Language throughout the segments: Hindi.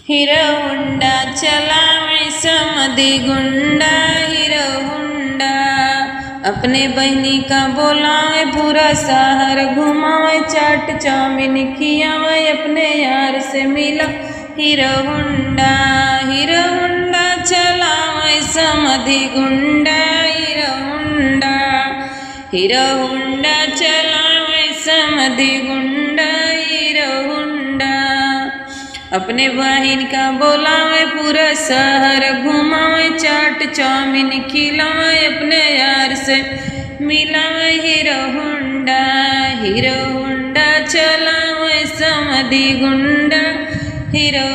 हीरो होंडा चलावे समधी गुंडा। हीरो होंडा अपने बहनी का बोलावे, पूरा शहर घुमावे, चाट चाउमीन खियावे, अपने यार से मिला। हीरो होंडा चलावे समधी गुंडा। हीरो होंडा चलावे समधी गुंडा। हीरो होंडा अपने बहन का बोलावे, पूरा शहर घुमावे, चाट चाउमीन खिलावे, अपने यार से मिलावे। हीरो होंडा चलावे समधी गुंडा। हीरो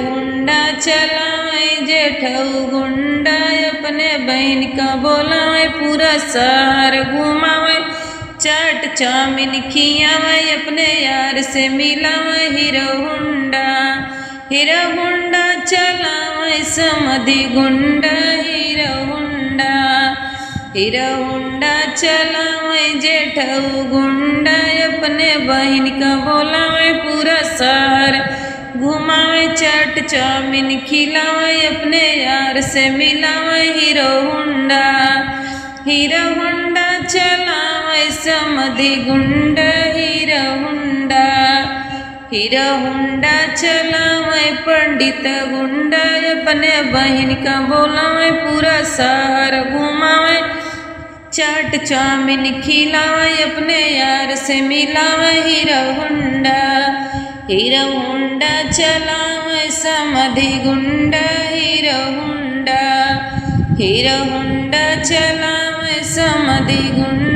होंडा चलावे जेठऊ गुंडा, अपने बहन का बोलावे, पूरा शहर घुमावे, चाट चाउमीन खियावे, अपने यार से मिलावे। हीरो होंडा चलावे समधी गुंडा। हीरो होंडा चलावे जेठऊ गुंडा, अपने बहन का बोलावे, पूरा शहर घुमावे, चाट चाउमीन खिलावे, अपने यार से मिलावे। हीरो होंडा चलावे समधी गुंडा। हीरो होंडा चलावे पंडित गुंडा, अपने बहन का बोलावे, पूरा शहर घुमावे, चाट चाउमीन खिलावे, अपने यार से मिलावे। हीरो होंडा चलावे समधी गुंडा। हीरो होंडा चलावे समधी गुंडा।